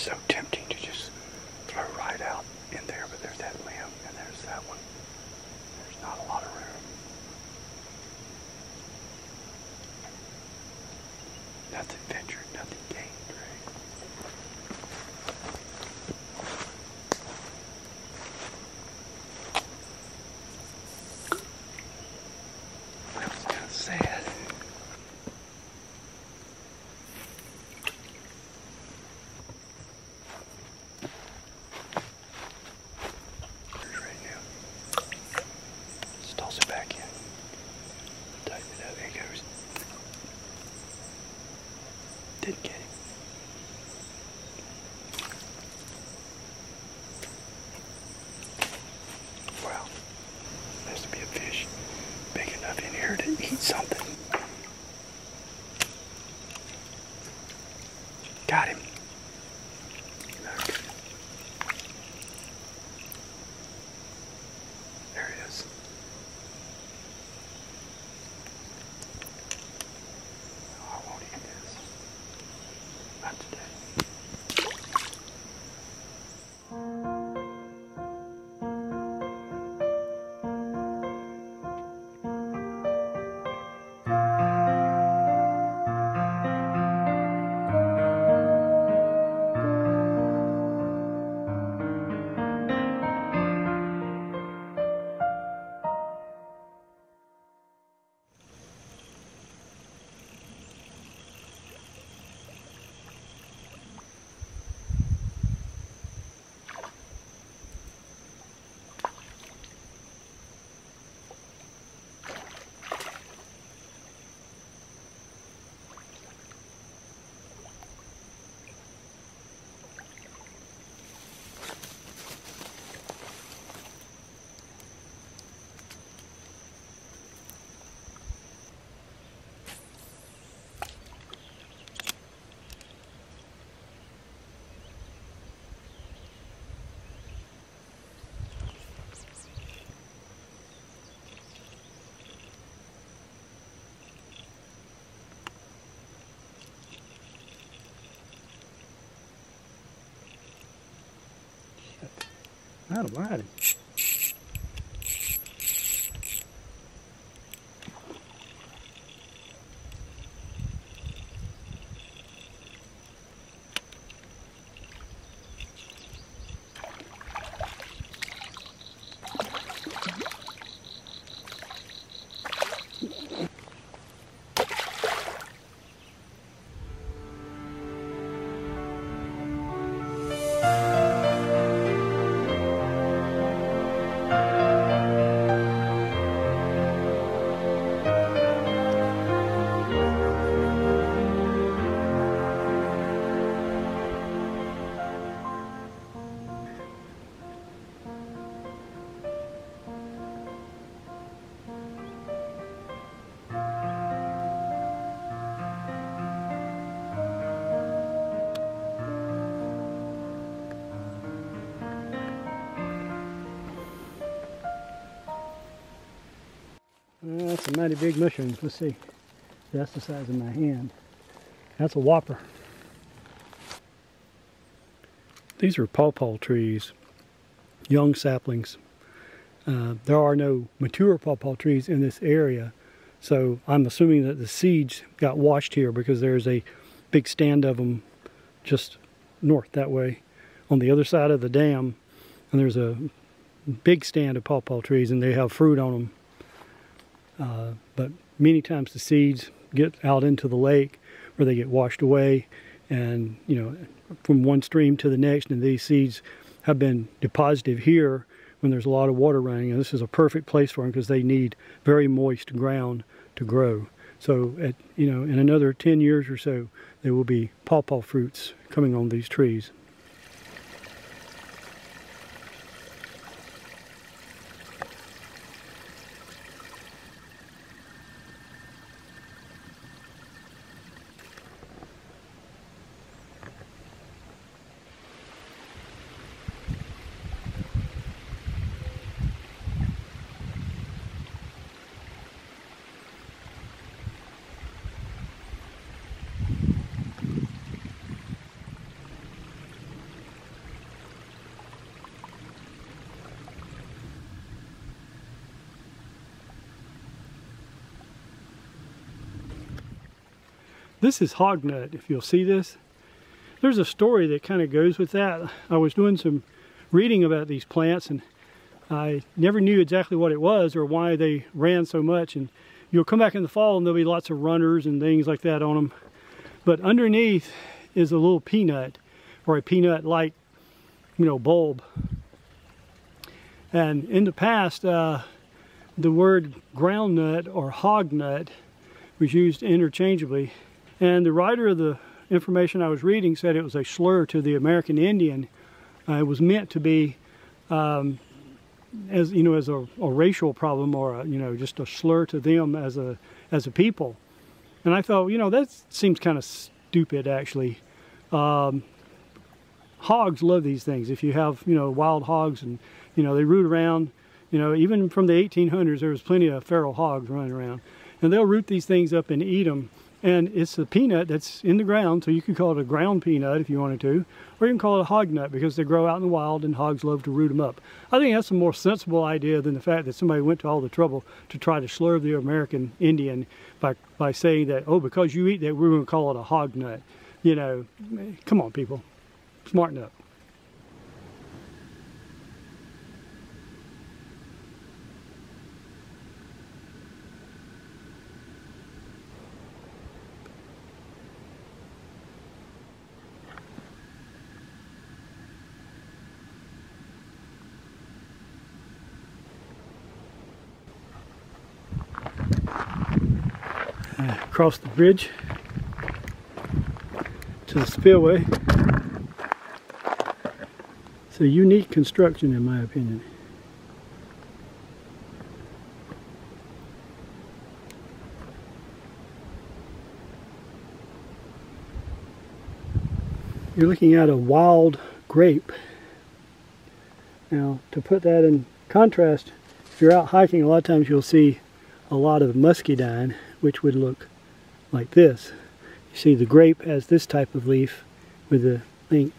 so tempting to just throw right out in there, but there's that limb and there's that one. There's not a lot of room. Nothing ventured, nothing gained, right? Well, it's kind of sad. Toss it back in. Tighten it up. There he goes. Didn't get him. Well, there has to be a fish big enough in here to eat something. Got him. Okay. There he is. Not today. Out of line. That's a mighty big mushroom. Let's see. That's the size of my hand. That's a whopper. These are pawpaw trees, young saplings. There are no mature pawpaw trees in this area, so I'm assuming that the seeds got washed here because there's a big stand of them just north that way on the other side of the dam, and there's a big stand of pawpaw trees and they have fruit on them. But many times the seeds get out into the lake where they get washed away, and you know, from one stream to the next, and these seeds have been deposited here when there's a lot of water running, and this is a perfect place for them because they need very moist ground to grow. So in another 10 years or so, there will be pawpaw fruits coming on these trees. This is hog nut, if you'll see this. There's a story that kind of goes with that. I was doing some reading about these plants, and I never knew exactly what it was or why they ran so much. And you'll come back in the fall and there'll be lots of runners and things like that on them. But underneath is a little peanut, or a peanut-like, bulb. And in the past, the word groundnut or hog nut was used interchangeably. And the writer of the information I was reading said it was a slur to the American Indian. It was meant to be, as a racial problem, or just a slur to them as a people. And I thought, that seems kind of stupid, actually. Hogs love these things. If you have, wild hogs, and they root around, even from the 1800s, there was plenty of feral hogs running around, and they'll root these things up and eat them. And it's a peanut that's in the ground, so you could call it a ground peanut if you wanted to, or you can call it a hog nut because they grow out in the wild and hogs love to root them up. I think that's a more sensible idea than the fact that somebody went to all the trouble to try to slur the American Indian by saying that, oh, because you eat that, we're going to call it a hog nut. Come on, people. Smarten up. Across the bridge to the spillway. It's a unique construction, in my opinion. You're looking at a wild grape. Now, to put that in contrast, if you're out hiking, a lot of times you'll see a lot of muscadine, which would look like this. You see the grape has this type of leaf with the thing.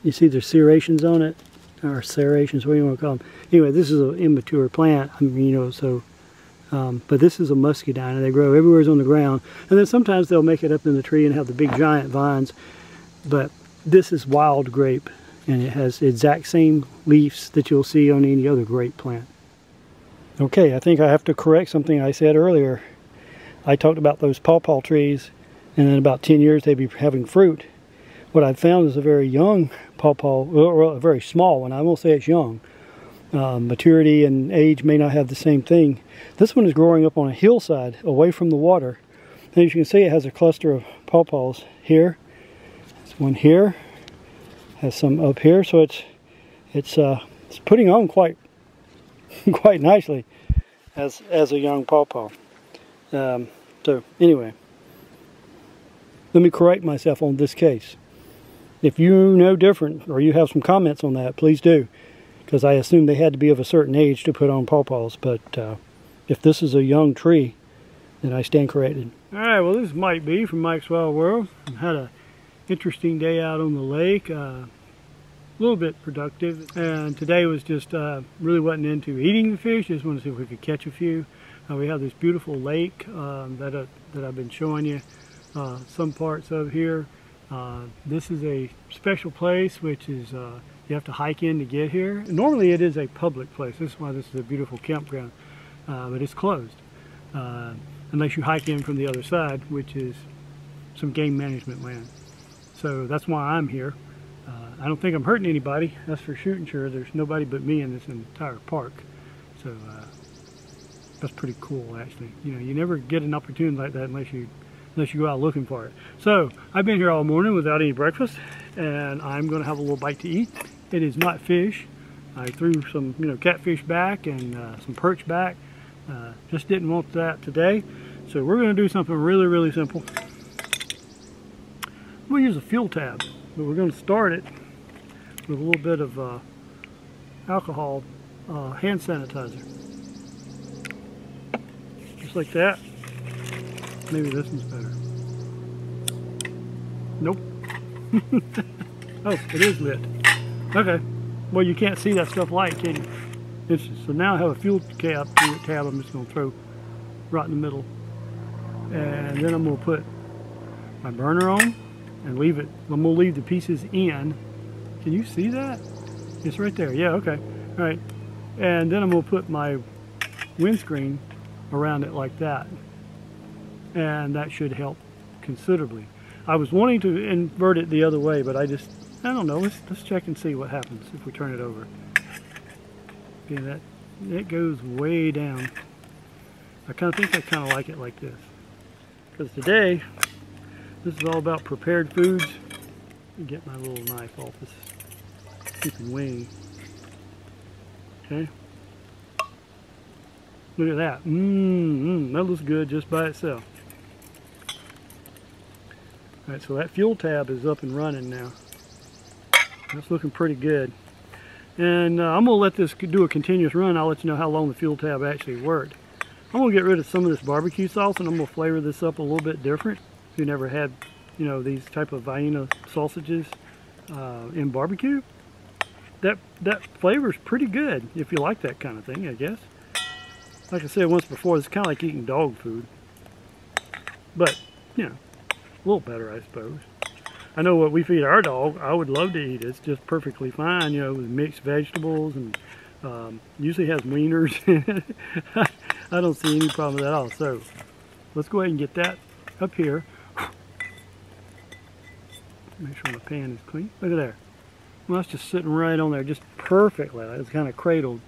You see there's serrations on it, or serrations, what do you want to call them? Anyway, this is an immature plant, but this is a muscadine, and they grow everywhere on the ground. And then sometimes they'll make it up in the tree and have the big giant vines. But this is wild grape, and it has the exact same leaves that you'll see on any other grape plant. Okay, I think I have to correct something I said earlier. I talked about those pawpaw trees, and in about 10 years they'd be having fruit. What I've found is a very young pawpaw, or a very small one. I won't say it's young. Maturity and age may not have the same thing. This one is growing up on a hillside away from the water. And as you can see, it has a cluster of pawpaws here. There's one here. Has some up here, so it's putting on quite nicely as a young pawpaw. So anyway, let me correct myself on this case. If you know different, or you have some comments on that, please do, because I assume they had to be of a certain age to put on pawpaws. But if this is a young tree, then I stand corrected. All right, well, this is Mike B from Mike's Wild World. I had an interesting day out on the lake, a little bit productive, and today was just really wasn't into eating the fish. Just wanted to see if we could catch a few. We have this beautiful lake that I've been showing you some parts of here. This is a special place, which is you have to hike in to get here. Normally it is a public place. This is why this is a beautiful campground, but it's closed unless you hike in from the other side, which is some game management land. So that's why I'm here. I don't think I'm hurting anybody, that's for shooting sure. There's nobody but me in this entire park. So that's pretty cool, actually. You never get an opportunity like that unless you go out looking for it. So I've been here all morning without any breakfast, and I'm going to have a little bite to eat. It is not fish. I threw some catfish back and some perch back. Just didn't want that today. So we're going to do something really, really simple. We'll use a fuel tab, but we're going to start it with a little bit of alcohol hand sanitizer. Just like that. Maybe this one's better. Nope. Oh, it is lit. Okay. Well, you can't see that stuff light, can you? So now I have a fuel tab I'm just going to throw right in the middle. And then I'm going to put my burner on and leave it. I'm going to leave the pieces in. Can you see that? It's right there. Yeah, okay. All right. And then I'm going to put my windscreen around it like that. And that should help considerably. I was wanting to invert it the other way, but I don't know. Let's check and see what happens if we turn it over. Okay, that goes way down. I kind of think I kind of like it like this. Because today, this is all about prepared foods. Let me get my little knife off this stupid wing. Okay. Look at that. That looks good just by itself. Alright, so that fuel tab is up and running now. That's looking pretty good. And I'm going to let this do a continuous run. I'll let you know how long the fuel tab actually worked. I'm going to get rid of some of this barbecue sauce, and I'm going to flavor this up a little bit different. If you never had, you know, these type of Vienna sausages in barbecue, that flavor's pretty good if you like that kind of thing, I guess. Like I said once before, it's kind of like eating dog food. But, you know, a little better, I suppose. I know what we feed our dog, I would love to eat. It's just perfectly fine, you know, with mixed vegetables and usually has wieners in it. I don't see any problem with that at all. So let's go ahead and get that up here. Make sure my pan is clean. Look at there. Well, that's just sitting right on there, just perfectly. It's kind of cradled.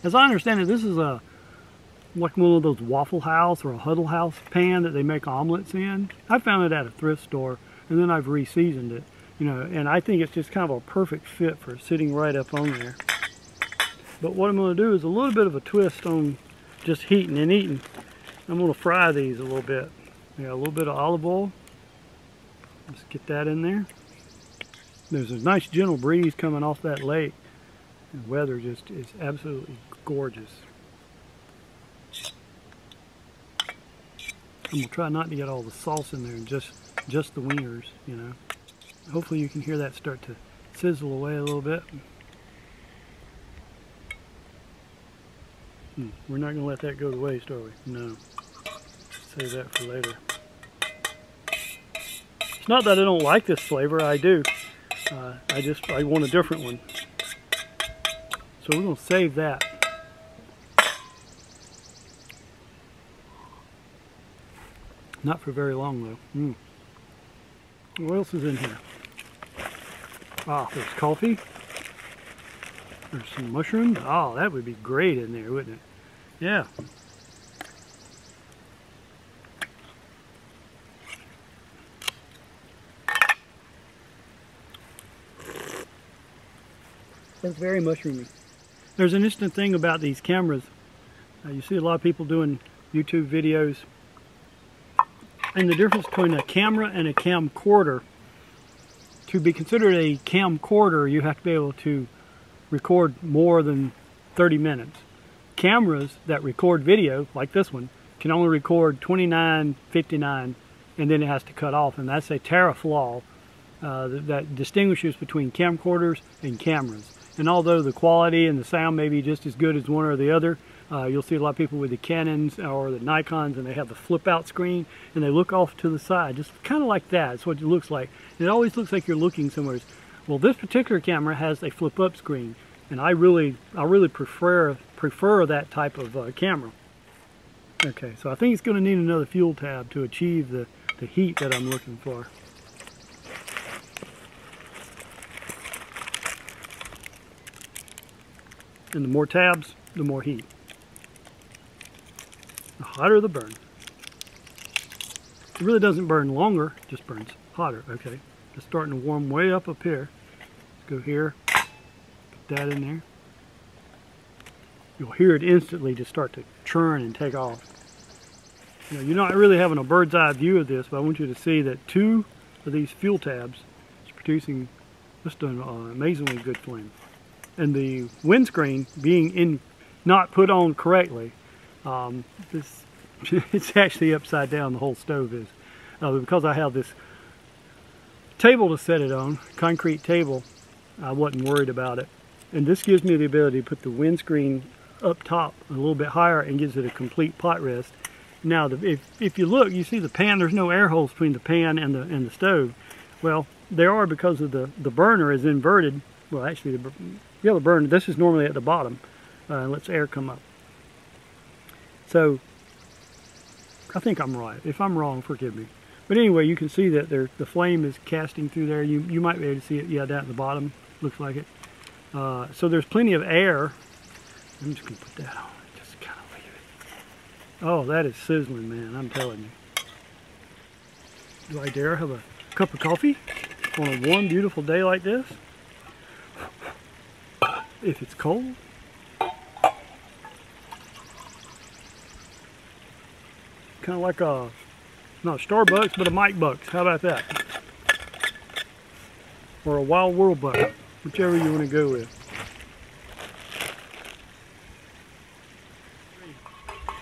As I understand it, this is like one of those Waffle House or a Huddle House pan that they make omelets in. I found it at a thrift store, and then I've re-seasoned it, you know, and I think it's just kind of a perfect fit for sitting right up on there. But what I'm going to do is a little bit of a twist on just heating and eating. I'm going to fry these a little bit. I got a little bit of olive oil. Let's get that in there. There's a nice gentle breeze coming off that lake. The weather just is absolutely gorgeous. I'm going to try not to get all the sauce in there and just the wieners, you know. Hopefully you can hear that start to sizzle away a little bit. We're not going to let that go to waste, are we? No. Save that for later. It's not that I don't like this flavor, I do. I want a different one. So we're going to save that. Not for very long though. What else is in here? Ah, there's coffee. There's some mushrooms. Oh, that would be great in there, wouldn't it? Yeah. That's very mushroomy. There's an interesting thing about these cameras. You see a lot of people doing YouTube videos. And the difference between a camera and a camcorder. To be considered a camcorder, you have to be able to record more than 30 minutes. Cameras that record video, like this one, can only record 29, 59, and then it has to cut off. And that's a teraflop that distinguishes between camcorders and cameras. And although the quality and the sound may be just as good as one or the other, you'll see a lot of people with the Canons or the Nikons, and they have the flip-out screen, and they look off to the side, just kind of like that. It's what it looks like. And it always looks like you're looking somewhere. Well, this particular camera has a flip-up screen, and I really prefer that type of camera. Okay, so I think it's going to need another fuel tab to achieve the heat that I'm looking for. And the more tabs, the more heat. The hotter the burn. It really doesn't burn longer, it just burns hotter. Okay, it's starting to warm way up here. Let's go here, put that in there. You'll hear it instantly just start to churn and take off. You know, you're not really having a bird's eye view of this, but I want you to see that 2 of these fuel tabs is producing just an amazingly good flame. And the windscreen being not put on correctly, it's actually upside down, the whole stove is. Because I have this table to set it on, concrete table, I wasn't worried about it. And this gives me the ability to put the windscreen up top a little bit higher and gives it a complete pot rest. Now, if you look, you see the pan. There's no air holes between the pan and the stove. Well, there are because of the burner is inverted. Well, actually, the other burner. This is normally at the bottom. Lets air come up. So I think I'm right. If I'm wrong, forgive me. But anyway, you can see that the flame is casting through there. You might be able to see it, yeah, down at the bottom. Looks like it. So there's plenty of air. I'm just going to put that on. Just kind of leave it. Oh, that is sizzling, man. I'm telling you. Do I dare have a cup of coffee on a warm, beautiful day like this? If it's cold. Kind of like a, not a Starbucks, but a Mike Bucks. How about that? Or a Wild World Buck, whichever you want to go with.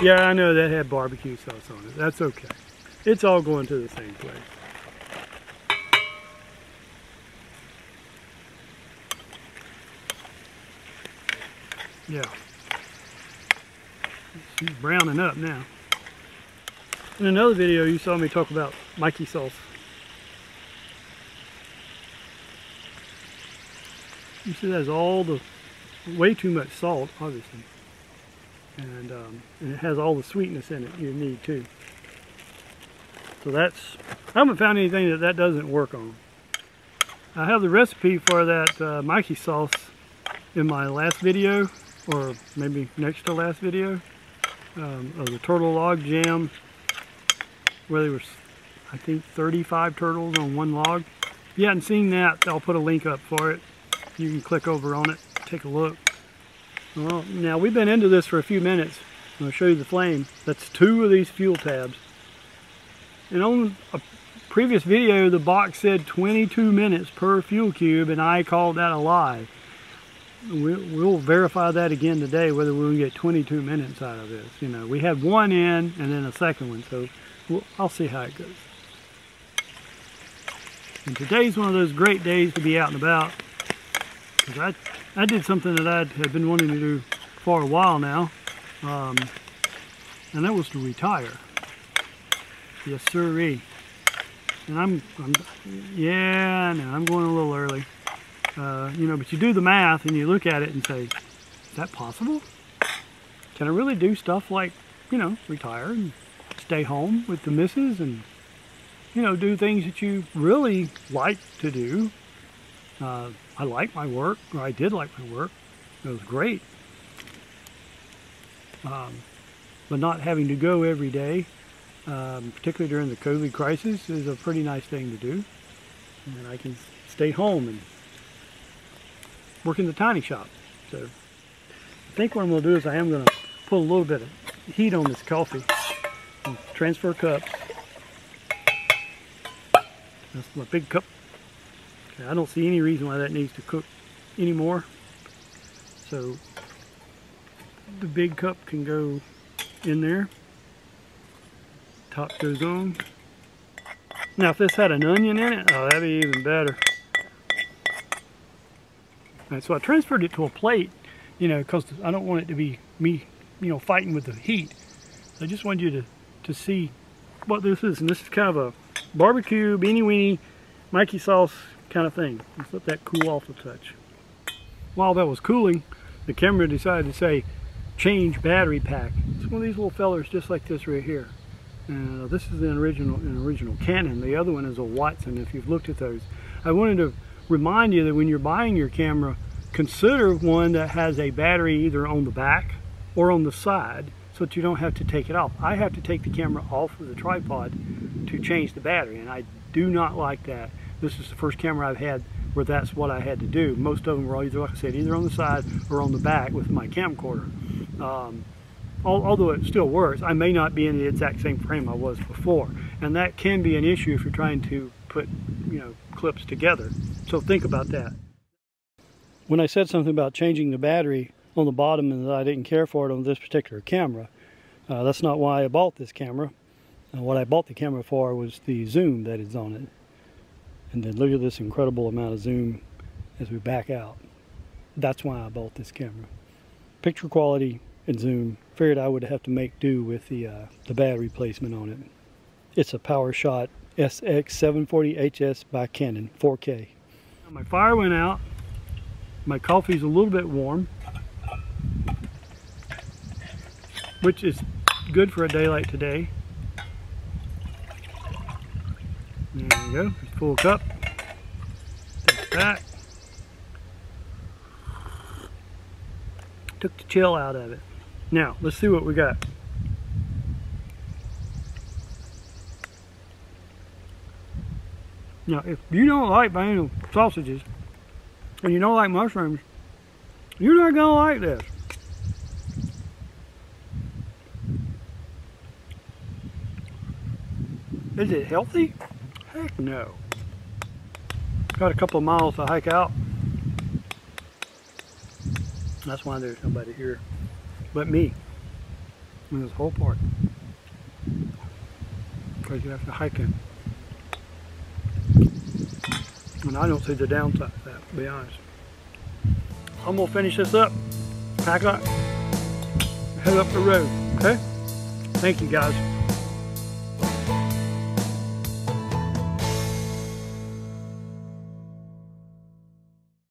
Yeah, I know that had barbecue sauce on it. That's okay. It's all going to the same place. Yeah. She's browning up now. In another video, you saw me talk about Mikey sauce. You see, that's all the way too much salt, obviously, and it has all the sweetness in it you need too. So that's, I haven't found anything that doesn't work on. I have the recipe for that Mikey sauce in my last video, or maybe next to last video, of the turtle log jam, where there was, I think, 35 turtles on one log. If you hadn't seen that, I'll put a link up for it. You can click over on it, take a look. Well, now we've been into this for a few minutes. I'm going to show you the flame. That's 2 of these fuel tabs. And on a previous video, the box said 22 minutes per fuel cube, and I called that a lie. We'll verify that again today, whether we're going to get 22 minutes out of this. You know, we had one in and then a second one, so I'll see how it goes. And today's one of those great days to be out and about, because I did something that I had been wanting to do for a while now, and that was to retire. Yes, sirree. And I'm yeah, no, I'm going a little early. You know, but you do the math and you look at it and say, is that possible? Can I really do stuff like, you know, retire and stay home with the missus and, you know, do things that you really like to do? I like my work, or I did like my work. It was great. But not having to go every day, particularly during the COVID crisis, is a pretty nice thing to do. And I can stay home and work in the tiny shop. So I think what I'm going to do is I am going to put a little bit of heat on this coffee and transfer cups. That's my big cup. Okay, I don't see any reason why that needs to cook anymore. So the big cup can go in there. Top goes on. Now if this had an onion in it, oh, that'd be even better. Right, so I transferred it to a plate, you know, because I don't want it to be me, you know, fighting with the heat. I just wanted you to see what this is. And this is kind of a barbecue, beanie weenie, Mikey sauce kind of thing. Let's let that cool off a touch. While that was cooling, the camera decided to say, change battery pack. It's one of these little fellers just like this right here. And this is an original Canon. The other one is a Watson, if you've looked at those. I wanted to remind you that when you're buying your camera, consider one that has a battery either on the back or on the side, so that you don't have to take it off. I have to take the camera off of the tripod to change the battery, and I do not like that. This is the first camera I've had where that's what I had to do. Most of them were either, like I said, either on the side or on the back with my camcorder. Although it still works, I may not be in the exact same frame I was before, and that can be an issue if you're trying to put, you know, clips together. So think about that. When I said something about changing the battery on the bottom and that I didn't care for it on this particular camera, that's not why I bought this camera. What I bought the camera for was the zoom that is on it. And then look at this incredible amount of zoom as we back out. That's why I bought this camera. Picture quality and zoom figured I would have to make do with the battery replacement on it. It's a PowerShot SX740HS by Canon 4K. Now my fire went out. My coffee's a little bit warm, which is good for a day like today. There you go, full cup. Take that. Took the chill out of it. Now, let's see what we got. Now, if you don't like vanilla sausages, and you don't like mushrooms, you're not gonna like this. Is it healthy? Heck no. Got a couple of miles to hike out. That's why there's nobody here but me in this whole park. Because you have to hike in. And I don't see the downside of that, to be honest. I'm gonna finish this up, pack up, head up the road, okay? Thank you guys.